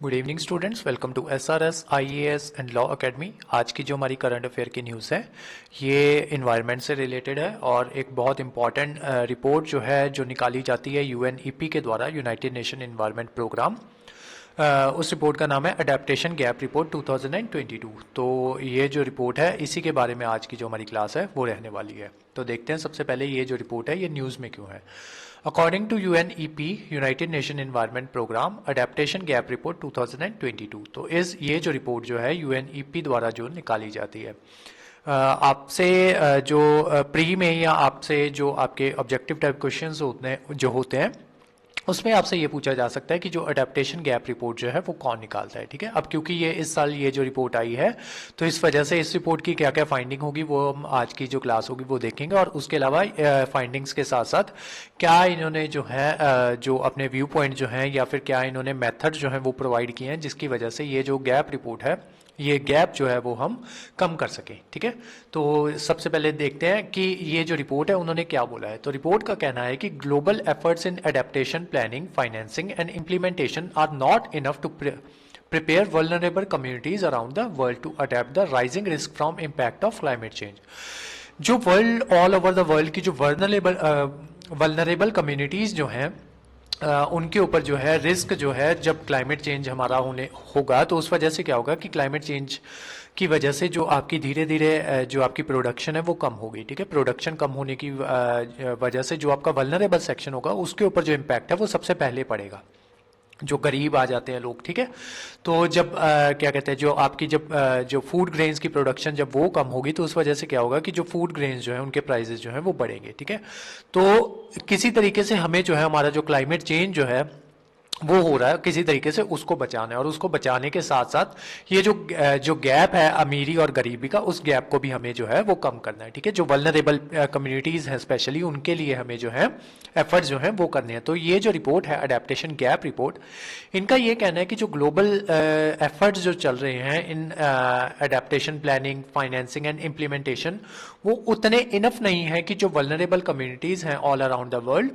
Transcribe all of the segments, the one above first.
Good evening students, welcome to SRS IAS and law academy. आज की जो हमारी करंट अफेयर की न्यूज़ है ये इन्वायरमेंट से रिलेटेड है और एक बहुत इंपॉर्टेंट रिपोर्ट जो है जो निकाली जाती है यूएनईपी के द्वारा, यूनाइटेड नेशन इन्वायरमेंट प्रोग्राम। उस रिपोर्ट का नाम है अडेप्टेशन गैप रिपोर्ट 2022। तो ये जो रिपोर्ट है इसी के बारे में आज की जो हमारी क्लास है वो रहने वाली है। तो देखते हैं सबसे पहले ये जो रिपोर्ट है ये न्यूज़ में क्यों है। According to UNEP, United Nation environment programme adaptation gap report 2022। तो ये जो रिपोर्ट जो है यूएनईपी द्वारा जो निकाली जाती है, आपसे जो प्री में या आपसे जो आपके ऑब्जेक्टिव टाइप क्वेश्चंस होते हैं उसमें आपसे ये पूछा जा सकता है कि जो अडेप्टेशन गैप रिपोर्ट जो है वो कौन निकालता है। ठीक है, अब क्योंकि ये इस साल ये जो रिपोर्ट आई है तो इस वजह से इस रिपोर्ट की क्या क्या फाइंडिंग होगी वो हम आज की जो क्लास होगी वो देखेंगे, और उसके अलावा फाइंडिंग्स के साथ साथ क्या इन्होंने जो है जो अपने व्यू पॉइंट जो है या फिर क्या इन्होंने मेथड जो है वो प्रोवाइड किए हैं जिसकी वजह से ये जो गैप रिपोर्ट है ये गैप जो है वो हम कम कर सकें। ठीक है, तो सबसे पहले देखते हैं कि ये जो रिपोर्ट है उन्होंने क्या बोला है। तो रिपोर्ट का कहना है कि global efforts in adaptation planning, financing and implementation are not enough to prepare vulnerable communities around the world to adapt the rising risk from impact of climate change। जो world all over the world की जो vulnerable communities जो हैं उनके ऊपर जो है risk जो है जब क्लाइमेट चेंज हमारा होगा तो उस वजह से क्या होगा कि क्लाइमेट चेंज की वजह से जो आपकी धीरे धीरे जो आपकी प्रोडक्शन है वो कम होगी। ठीक है, प्रोडक्शन कम होने की वजह से जो आपका वल्नरेबल सेक्शन होगा उसके ऊपर जो इम्पैक्ट है वो सबसे पहले पड़ेगा, जो गरीब आ जाते हैं लोग। ठीक है, तो जब क्या कहते हैं जो आपकी जब जो फूड ग्रेन्स की प्रोडक्शन जब वो कम होगी तो उस वजह से क्या होगा कि जो फूड ग्रेन्स जो है उनके प्राइसेस जो है वो बढ़ेंगे। ठीक है, तो किसी तरीके से हमें जो है हमारा जो क्लाइमेट चेंज जो है वो हो रहा है किसी तरीके से उसको बचाना है, और उसको बचाने के साथ साथ ये जो गैप है अमीरी और गरीबी का उस गैप को भी हमें जो है वो कम करना है। ठीक है, जो वल्नरेबल कम्युनिटीज़ हैं स्पेशली उनके लिए हमें जो है एफर्ट्स जो हैं वो करने हैं। तो ये जो रिपोर्ट है अडेप्टेशन गैप रिपोर्ट, इनका ये कहना है कि जो ग्लोबल एफर्ट्स जो चल रहे हैं इन adaptation planning, financing and implementation वो उतने इनफ नहीं है कि जो वल्नरेबल कम्युनिटीज़ हैं ऑल अराउंड द वर्ल्ड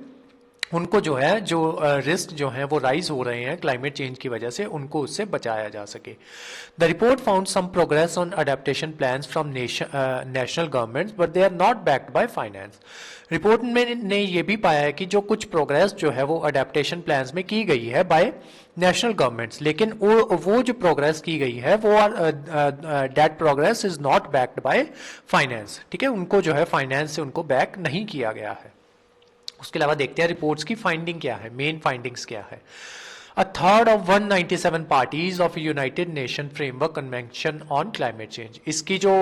उनको जो है जो रिस्क जो है वो राइज हो रहे हैं क्लाइमेट चेंज की वजह से उनको उससे बचाया जा सके। The report found some progress on adaptation plans from national governments but they are not backed by finance. Report में ने ये भी पाया है कि जो कुछ प्रोग्रेस जो है वो अडेप्टेशन प्लान्स में की गई है बाय नेशनल गवर्नमेंट्स, लेकिन वो जो प्रोग्रेस की गई है वो that progress is not backed by finance. ठीक है, उनको जो है फाइनेंस से उनको बैक नहीं किया गया है। उसके अलावा देखते हैं रिपोर्ट्स की फाइंडिंग क्या है, मेन फाइंडिंग्स क्या है। A third of 197 parties of United nation framework convention on climate change. इसकी जो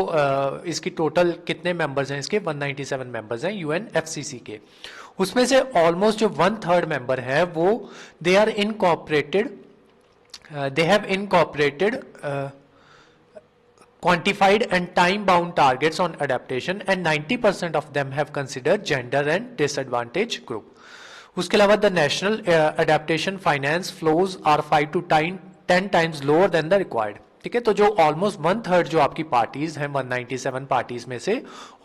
इसकी टोटल कितने मेंबर्स हैं, इसके 197 मेंबर्स हैं यूएनएफसीसी के। उसमें से ऑलमोस्ट जो 1/3 मेंबर है वो they are incorporated, they have incorporated quantified and time-bound targets on adaptation and 90% of them have considered gender and disadvantaged group. उसके अलावा the national adaptation finance flows are 5 to 10 times lower than the required। ठीक है, तो जो almost 1/3 जो आपकी parties हैं 197 parties में से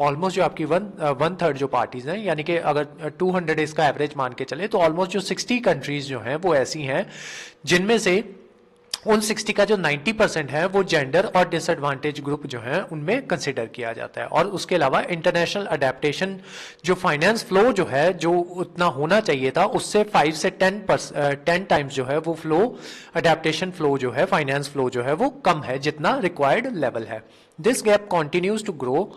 ऑलमोस्ट जो आपकी 1/3 जो पार्टीज हैं, यानी कि अगर 200 इसका एवरेज मान के चले तो ऑलमोस्ट जो 60 कंट्रीज जो हैं वो ऐसी हैं जिनमें से उन 60 का जो 90% है वो जेंडर और डिसएडवांटेज ग्रुप जो है उनमें कंसिडर किया जाता है। और उसके अलावा इंटरनेशनल अडेप्टेशन जो फाइनेंस फ्लो जो है जो उतना होना चाहिए था उससे 5 से 10 टाइम्स जो है वो फ्लो अडेप्टेशन फ्लो जो है फाइनेंस फ्लो जो है वो कम है जितना रिक्वायर्ड लेवल है। This gap continues to grow,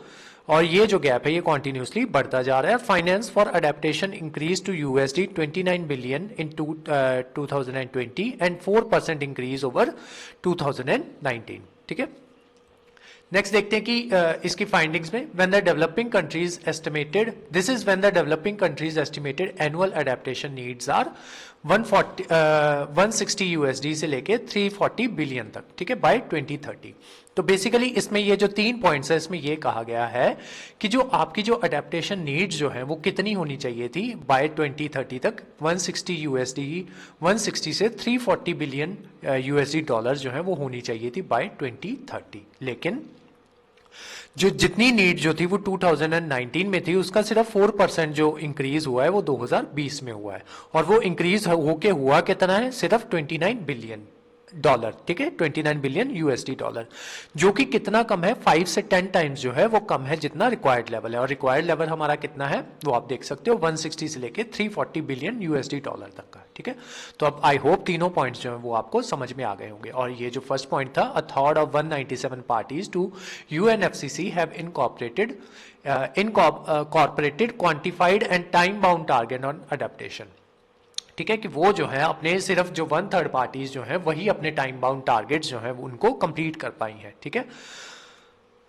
और ये जो गैप है ये कॉन्टिन्यूसली बढ़ता जा रहा है। Finance for adaptation increase to $29 billion in 2020 and 4% increase over 2019। ठीक है, नेक्स्ट देखते हैं कि इसकी फाइंडिंग्स में when the developing countries estimated, this is when the developing countries estimated annual adaptation needs are 160 USD से लेके 340 बिलियन तक। ठीक है, बाय 2030। तो बेसिकली इसमें ये जो 3 पॉइंट्स है इसमें ये कहा गया है कि जो आपकी जो अडेप्टेशन नीड्स जो है वो कितनी होनी चाहिए थी बाय 2030 तक। 160 यूएसडी 160 से 340 बिलियन यूएसडी डॉलर जो है वो होनी चाहिए थी बाय 2030, लेकिन जो जितनी नीड जो थी वो 2019 में थी उसका सिर्फ 4% जो इंक्रीज हुआ है वो 2020 में हुआ है, और वो इंक्रीज होके हुआ कितना है सिर्फ 29 बिलियन, डॉलर, ठीक है, 29 बिलियन यूएसडी डॉलर, जो कि कितना कम है, 5 से 10 टाइम्स जो है वो कम है जितना रिक्वायर्ड लेवल है। और रिक्वायर्ड लेवल हमारा कितना है वो आप देख सकते हो, 160 से लेके 340 बिलियन यूएसडी डॉलर तक का, ठीक है। तो अब आई होप तीनों पॉइंट्स जो है वो आपको समझ में आ गए होंगे। और ये जो फर्स्ट पॉइंट था, a third of 197 parties to UNFCCC have incorporated quantified and time bound target on adaptation, ठीक है, कि वो जो है अपने सिर्फ जो 1/3 पार्टीज जो है वही अपने टाइम बाउंड टारगेट्स जो है उनको कंप्लीट कर पाई हैं, ठीक है।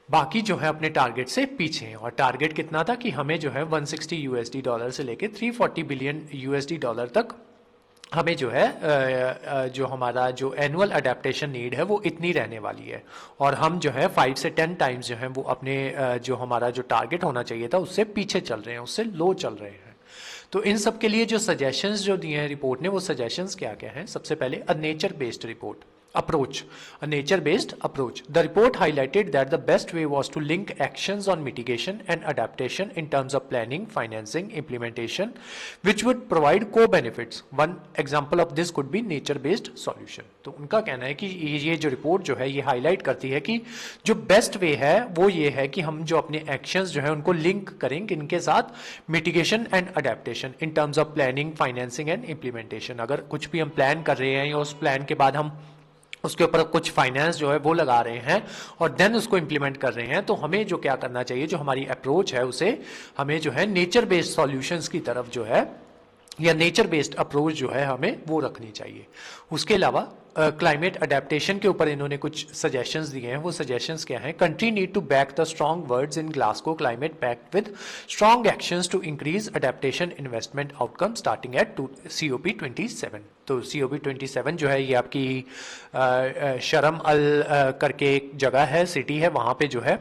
बाकी जो है अपने टारगेट से पीछे हैं। और टारगेट कितना था कि हमें जो है 160 यूएसडी डॉलर से लेके 340 बिलियन यूएसडी डॉलर तक हमें जो है जो हमारा जो एनुअल अडेप्टेशन नीड है वो इतनी रहने वाली है। और हम जो है 5 से 10 टाइम्स जो है वो अपने जो हमारा जो टारगेट होना चाहिए था उससे पीछे चल रहे हैं, उससे लो चल रहे हैं। तो इन सब के लिए जो सजेशंस जो दिए हैं रिपोर्ट ने, वो सजेशंस क्या क्या हैं? सबसे पहले a nature based report approach, a nature based approach. The report highlighted that the best way was to link actions on mitigation and adaptation in terms of planning, financing, implementation, which would provide co-benefits. One example of this could be nature based solution. तो उनका कहना है कि ये जो report जो है ये हाईलाइट करती है कि जो बेस्ट वे है वो ये है कि हम जो अपने एक्शंस जो है उनको लिंक करें इनके साथ mitigation and adaptation in terms of planning, financing and implementation. अगर कुछ भी हम प्लान कर रहे हैं या उस प्लान के बाद हम उसके ऊपर कुछ फाइनेंस जो है वो लगा रहे हैं और देन उसको इंप्लीमेंट कर रहे हैं, तो हमें जो क्या करना चाहिए, जो हमारी अप्रोच है उसे हमें जो है नेचर बेस्ड सॉल्यूशंस की तरफ जो है या नेचर बेस्ड अप्रोच जो है हमें वो रखनी चाहिए। उसके अलावा क्लाइमेट अडेप्टेशन के ऊपर इन्होंने कुछ सजेशंस दिए हैं। वो सजेशंस क्या हैं? Country need to back the strong words in Glasgow climate pact with strong actions to increase adaptation investment outcome starting at COP 27। तो COP 27 जो है ये आपकी शर्म अल करके एक जगह है, सिटी है, वहाँ पे जो है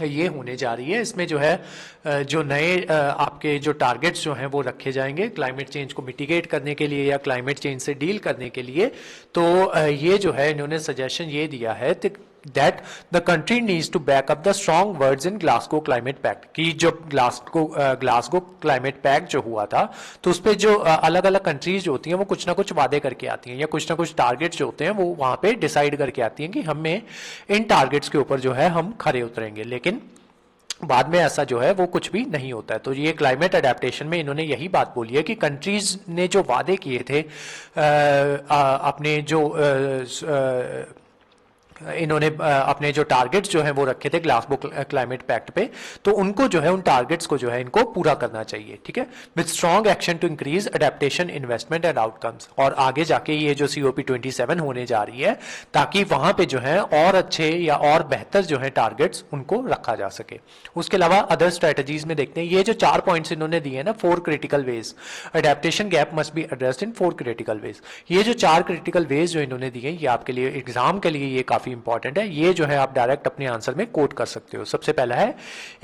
ये होने जा रही है। इसमें जो है जो नए आपके जो टारगेट्स जो हैं वो रखे जाएंगे क्लाइमेट चेंज को मिटिगेट करने के लिए या क्लाइमेट चेंज से डील करने के लिए। तो ये जो है इन्होंने सजेशन ये दिया है that the country needs to back up the strong words in Glasgow Climate Pact कि जो Glasgow Climate Pact जो हुआ था तो उस पे जो अलग अलग कंट्रीज जो होती हैं वो कुछ ना कुछ वादे करके आती हैं या कुछ ना कुछ टारगेट्स जो होते हैं वो वहाँ पे डिसाइड करके आती हैं कि हमें इन टारगेट्स के ऊपर जो है हम खरे उतरेंगे, लेकिन बाद में ऐसा जो है वो कुछ भी नहीं होता है। तो ये क्लाइमेट अडेप्टेशन में इन्होंने यही बात बोली है कि कंट्रीज ने जो वादे किए थे अपने जो इन्होंने अपने जो टारगेट्स जो हैं वो रखे थे ग्लासगो क्लाइमेट पैक्ट पे, तो उनको जो है उन टारगेट्स को जो है इनको पूरा करना चाहिए, ठीक है, with strong action to increase adaptation investment and outcomes. और आगे जाके ये जो COP 27 होने जा रही है ताकि वहां पे जो है और अच्छे या और बेहतर जो है टारगेट्स उनको रखा जा सके। उसके अलावा अदर स्ट्रेटजीज में देखते हैं, ये जो 4 पॉइंट्स इन्होंने दिए ना, 4 critical ways, adaptation gap must be addressed in 4 critical ways. ये जो 4 क्रिटिकल वेज जो इन्होंने दिए ये आपके लिए एग्जाम के लिए ये काफी इंपॉर्टेंट है। ये जो है आप डायरेक्ट अपने आंसर में कोट कर सकते हो। सबसे पहला है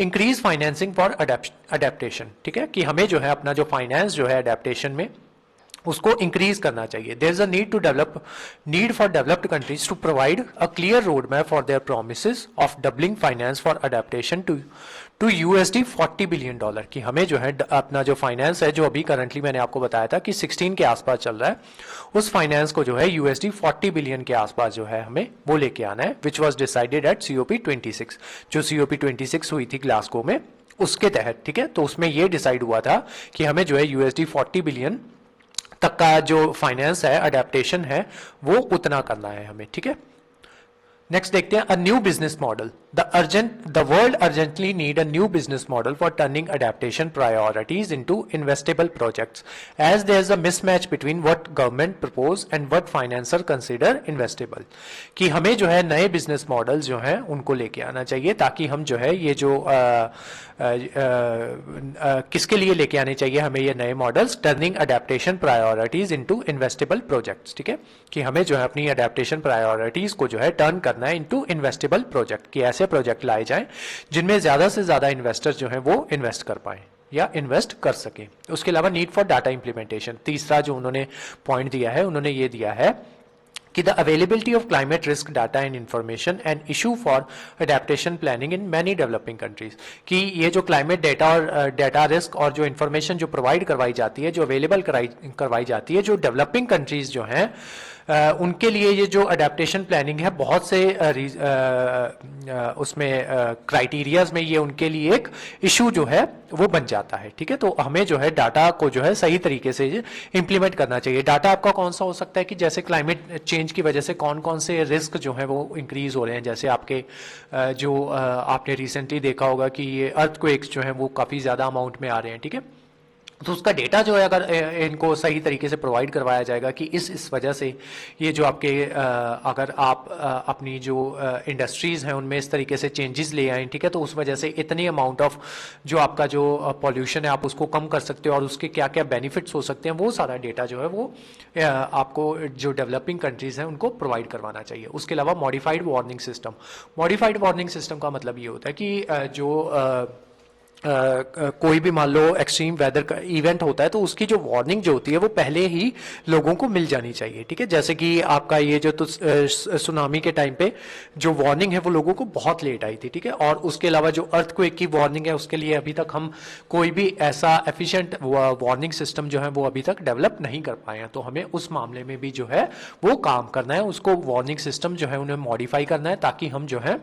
इंक्रीज फाइनेंसिंग फॉर अडेप्टेशन, ठीक है, कि हमें जो है अपना जो फाइनेंस जो है अडेप्टेशन में उसको इंक्रीज करना चाहिए। There is a need for developed countries to provide a clear road map for their promises of doubling finance for adaptation to $40 billion, कि हमें जो है अपना जो फाइनेंस है जो अभी करंटली मैंने आपको बताया था कि 16 के आसपास चल रहा है, उस फाइनेंस को जो है $40 बिलियन के आसपास जो है हमें वो लेके आना है, which was decided at COP 26, जो COP 26 हुई थी ग्लासगो में उसके तहत, ठीक है। तो उसमें ये डिसाइड हुआ था कि हमें जो है $40 बिलियन तक का जो फाइनेंस है अडेप्टेशन है वो उतना करना है हमें, ठीक है। नेक्स्ट देखते हैं a new business model. The world urgently need a new business model for turning adaptation priorities into investable projects as there is a mismatch between what government propose and what financer consider investable, कि हमें जो है नए business model जो हैं उनको लेके आना चाहिए ताकि हम जो है ये जो किसके लिए लेके आने चाहिए हमें ये नए models, turning adaptation priorities into investable projects, ठीक है, कि हमें जो है अपनी अडेप्टेशन प्रायोरिटीज को जो है टर्न करना है इनटू इन्वेस्टेबल प्रोजेक्ट, कि ऐसे प्रोजेक्ट लाए जाएं जिनमें ज्यादा से ज्यादा इन्वेस्टर्स जो है वो इन्वेस्ट कर पाए या इन्वेस्ट कर सके। उसके अलावा नीड फॉर डाटा इंप्लीमेंटेशन, तीसरा जो उन्होंने पॉइंट दिया है उन्होंने ये दिया है कि the availability of climate risk data and information and issue for adaptation planning in many developing countries, कि ये जो क्लाइमेट डेटा और डेटा रिस्क और जो इंफॉर्मेशन जो प्रोवाइड करवाई जाती है, जो अवेलेबल करवाई जाती है, जो डेवलपिंग कंट्रीज जो हैं उनके लिए ये जो अडेप्टेशन प्लानिंग है बहुत से उसमें क्राइटेरियाज में ये उनके लिए एक इशू जो है वो बन जाता है। ठीक है, तो हमें जो है डाटा को जो है सही तरीके से इंप्लीमेंट करना चाहिए। डाटा आपका कौन सा हो सकता है कि जैसे क्लाइमेट चेंज की वजह से कौन कौन से रिस्क जो है वो इंक्रीज हो रहे हैं, जैसे आपके जो आपने रिसेंटली देखा होगा कि ये अर्थक्वेक्स जो है वो काफ़ी ज़्यादा अमाउंट में आ रहे हैं। ठीक है, तो उसका डेटा जो है अगर इनको सही तरीके से प्रोवाइड करवाया जाएगा कि इस वजह से ये जो आपके अगर आप अपनी जो इंडस्ट्रीज़ हैं उनमें इस तरीके से चेंजेस ले आए, ठीक है, तो उस वजह से इतनी अमाउंट ऑफ जो आपका जो पॉल्यूशन है आप उसको कम कर सकते हो और उसके क्या क्या बेनिफिट्स हो सकते हैं, वो सारा डेटा जो है वो आपको जो डेवलपिंग कंट्रीज़ हैं उनको प्रोवाइड करवाना चाहिए। उसके अलावा modified warning system, modified warning system का मतलब ये होता है कि जो कोई भी मान लो एक्सट्रीम वेदर का इवेंट होता है तो उसकी जो वार्निंग जो होती है वो पहले ही लोगों को मिल जानी चाहिए। ठीक है, जैसे कि आपका ये जो सुनामी के टाइम पे जो वार्निंग है वो लोगों को बहुत लेट आई थी। ठीक है, और उसके अलावा जो अर्थक्वेक की वार्निंग है उसके लिए अभी तक हम कोई भी ऐसा एफिशिएंट वार्निंग सिस्टम जो है वो अभी तक डेवलप नहीं कर पाए हैं। तो हमें उस मामले में भी जो है वो काम करना है, उसको वार्निंग सिस्टम जो है उन्हें मॉडिफाई करना है ताकि हम जो है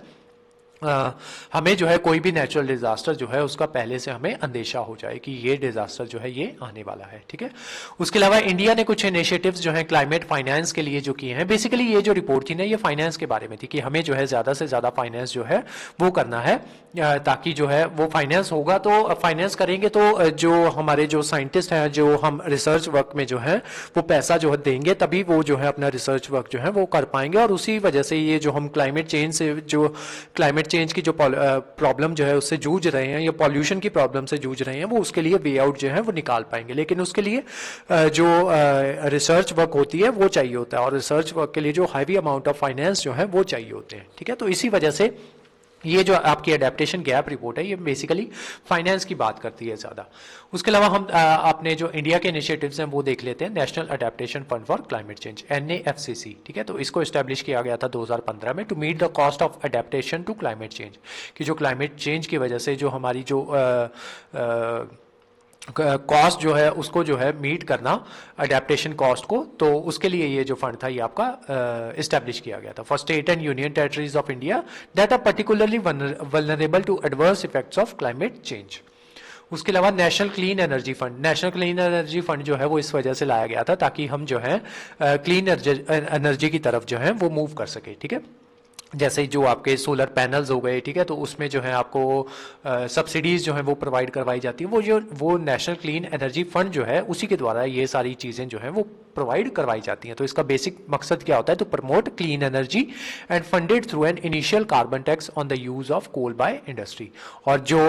हमें जो है कोई भी नेचुरल डिजास्टर जो है उसका पहले से हमें अंदेशा हो जाए कि ये डिजास्टर जो है ये आने वाला है। ठीक है, उसके अलावा इंडिया ने कुछ इनिशिएटिव्स जो है क्लाइमेट फाइनेंस के लिए जो किए हैं। बेसिकली ये जो रिपोर्ट थी ना ये फाइनेंस के बारे में थी कि हमें जो है ज़्यादा से ज़्यादा फाइनेंस जो है वो करना है, ताकि जो है वो फाइनेंस होगा तो फाइनेंस करेंगे तो जो हमारे जो साइंटिस्ट हैं जो हम रिसर्च वर्क में जो है वो पैसा जो है देंगे तभी वो जो है अपना रिसर्च वर्क जो है वो कर पाएंगे। और उसी वजह से ये जो हम क्लाइमेट चेंज से जो क्लाइमेट चेंज की जो प्रॉब्लम जो है उससे जूझ रहे हैं या पॉल्यूशन की प्रॉब्लम से जूझ रहे हैं वो उसके लिए वे आउट जो है वो निकाल पाएंगे। लेकिन उसके लिए जो रिसर्च वर्क होती है वो चाहिए होता है और रिसर्च वर्क के लिए जो हैवी अमाउंट ऑफ फाइनेंस जो है वो चाहिए होते हैं। ठीक है, तो इसी वजह से ये जो आपकी अडेप्टेशन गैप रिपोर्ट है ये बेसिकली फाइनेंस की बात करती है ज़्यादा। उसके अलावा हम अपने जो इंडिया के इनिशिएटिव्स हैं वो देख लेते हैं। National adaptation fund for climate change NAFCC, ठीक है, तो इसको इस्टेब्लिश किया गया था 2015 में to meet the cost of adaptation to climate change, कि जो क्लाइमेट चेंज की वजह से जो हमारी जो कॉस्ट जो है उसको जो है मीट करना अडेप्टेशन कॉस्ट को, तो उसके लिए ये जो फंड था ये आपका इस्टेब्लिश किया गया था for state and union territories of India that are particularly vulnerable to adverse effects of climate change. उसके अलावा national clean energy fund, national clean energy fund जो है वो इस वजह से लाया गया था ताकि हम जो है क्लीन एनर्जी की तरफ जो है वो मूव कर सके। ठीक है, जैसे जो आपके सोलर पैनल्स हो गए, ठीक है, तो उसमें जो है आपको सब्सिडीज़ जो है वो प्रोवाइड करवाई जाती है। वो नेशनल क्लीन एनर्जी फंड जो है उसी के द्वारा ये सारी चीज़ें जो है वो प्रोवाइड करवाई जाती हैं। तो इसका बेसिक मकसद क्या होता है, तो promote clean energy and funded through an initial carbon tax on the use of coal by industry. और जो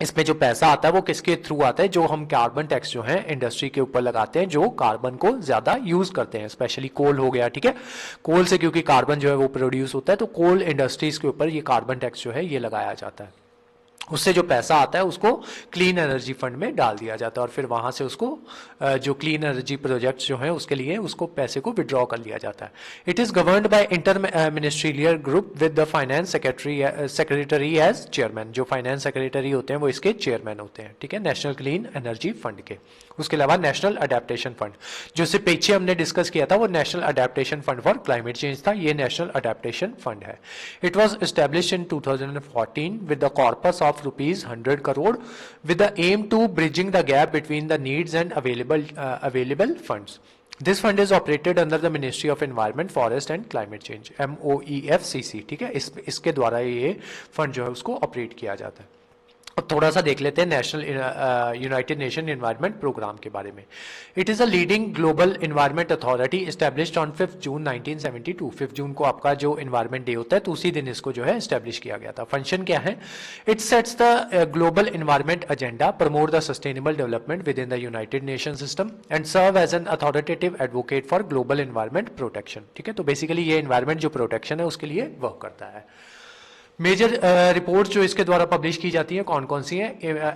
इसमें जो पैसा आता है वो किसके थ्रू आता है, जो हम कार्बन टैक्स जो है इंडस्ट्री के ऊपर लगाते हैं जो कार्बन को ज्यादा यूज करते हैं, स्पेशली कोल हो गया। ठीक है, कोल से क्योंकि कार्बन जो है वो प्रोड्यूस होता है तो कोल इंडस्ट्रीज के ऊपर ये कार्बन टैक्स जो है ये लगाया जाता है। उससे जो पैसा आता है उसको क्लीन एनर्जी फंड में डाल दिया जाता है और फिर वहां से उसको जो क्लीन एनर्जी प्रोजेक्ट्स जो हैं उसके लिए उसको पैसे को विड्रॉ कर लिया जाता है। It is governed by inter ministerial group with the finance secretary as chairman. जो फाइनेंस सेक्रेटरी होते हैं वो इसके चेयरमैन होते हैं। ठीक है, नेशनल क्लीन एनर्जी फंड के। उसके अलावा नेशनल अडेप्टेशन फंड जो इससे पीछे हमने डिस्कस किया था वो national adaptation fund for climate change था, ये नेशनल अडेप्टेशन फंड है। It was establish in 2014 with the corpus of ₹100 crore with the aim to bridging the gap between the needs and available funds. This fund is operated under the Ministry of Environment, Forest and Climate Change, MOEFCC। ठीक है, इसके द्वारा ये fund जो है उसको operate किया जाता है। थोड़ा सा देख लेते हैं national united nation environment programme के बारे में। It is a leading global environment authority established on 5 June 1972। 5 जून को आपका जो एनवायरनमेंट डे होता है तो उसी दिन इसको जो है एस्टेब्लिश किया गया था। फंक्शन क्या है, it sets the global environment agenda, promote the sustainable development within the united nation system and serve as an authoritative advocate for global environment protection. ठीक है, तो बेसिकली ये एनवायरनमेंट जो प्रोटेक्शन है उसके लिए वर्क करता है। मेजर रिपोर्ट जो इसके द्वारा पब्लिश की जाती है कौन कौन सी है,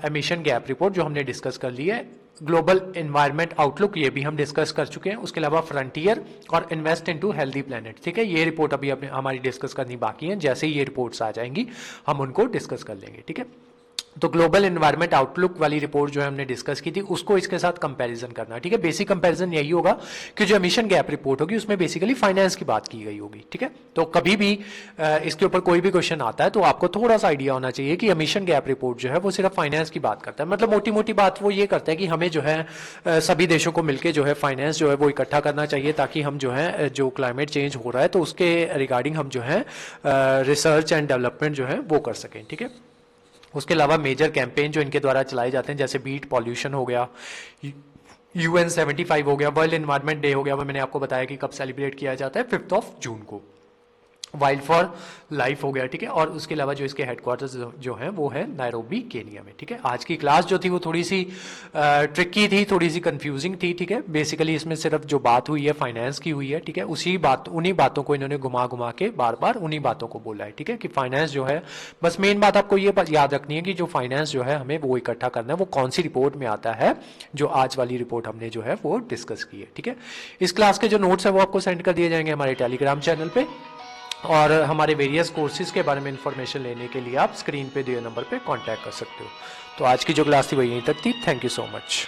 एमिशन गैप रिपोर्ट जो हमने डिस्कस कर ली है, ग्लोबल एनवायरनमेंट आउटलुक ये भी हम डिस्कस कर चुके हैं। उसके अलावा फ्रंटियर और इन्वेस्ट इनटू हेल्दी प्लेनेट। ठीक है, ये रिपोर्ट अभी हमारी डिस्कस करनी बाकी है, जैसे ही ये रिपोर्ट्स आ जाएंगी हम उनको डिस्कस कर लेंगे। ठीक है, तो ग्लोबल एनवायरनमेंट आउटलुक वाली रिपोर्ट जो है हमने डिस्कस की थी, उसको इसके साथ कंपैरिजन करना है, ठीक है। बेसिक कंपैरिजन यही होगा कि जो एमिशन गैप रिपोर्ट होगी उसमें बेसिकली फाइनेंस की बात की गई होगी, ठीक है। तो कभी भी इसके ऊपर कोई भी क्वेश्चन आता है तो आपको थोड़ा सा आइडिया होना चाहिए कि एमिशन गैप रिपोर्ट जो है वो सिर्फ फाइनेंस की बात करता है, मतलब मोटी मोटी बात वो ये करता है कि हमें जो है सभी देशों को मिलकर जो है फाइनेंस जो है वो इकट्ठा करना चाहिए, ताकि हम जो है जो क्लाइमेट चेंज हो रहा है तो उसके रिगार्डिंग हम जो है रिसर्च एंड डेवलपमेंट जो है वो कर सकें, ठीक है। उसके अलावा मेजर कैंपेन जो इनके द्वारा चलाए जाते हैं, जैसे बीट पॉल्यूशन हो गया, UN 75 हो गया, वर्ल्ड एनवायरनमेंट डे हो गया, वो मैंने आपको बताया कि कब सेलिब्रेट किया जाता है, 5 जून को। वाइल्ड फॉर लाइफ हो गया, ठीक है। और उसके अलावा जो इसके हेडक्वार्टर्स जो हैं वो है नायरोबी केनिया में, ठीक है। आज की क्लास जो थी वो थोड़ी सी ट्रिकी थी, थोड़ी सी कंफ्यूजिंग थी, ठीक है। बेसिकली इसमें सिर्फ जो बात हुई है फाइनेंस की हुई है, ठीक है। उन्हीं बातों को इन्होंने घुमा घुमा के बार बार उन्हीं बातों को बोला है, ठीक है, कि फाइनेंस जो है, बस मेन बात आपको ये याद रखनी है कि जो फाइनेंस जो है हमें वो इकट्ठा करना है, वो कौन सी रिपोर्ट में आता है, जो आज वाली रिपोर्ट हमने जो है वो डिस्कस की है, ठीक है। इस क्लास के जो नोट्स है वो आपको सेंड कर दिए जाएंगे हमारे टेलीग्राम चैनल पे, और हमारे वेरियस कोर्सेज के बारे में इंफॉर्मेशन लेने के लिए आप स्क्रीन पे दिए नंबर पे कांटेक्ट कर सकते हो। तो आज की जो क्लास थी वो यहीं तक थी। Thank you so much.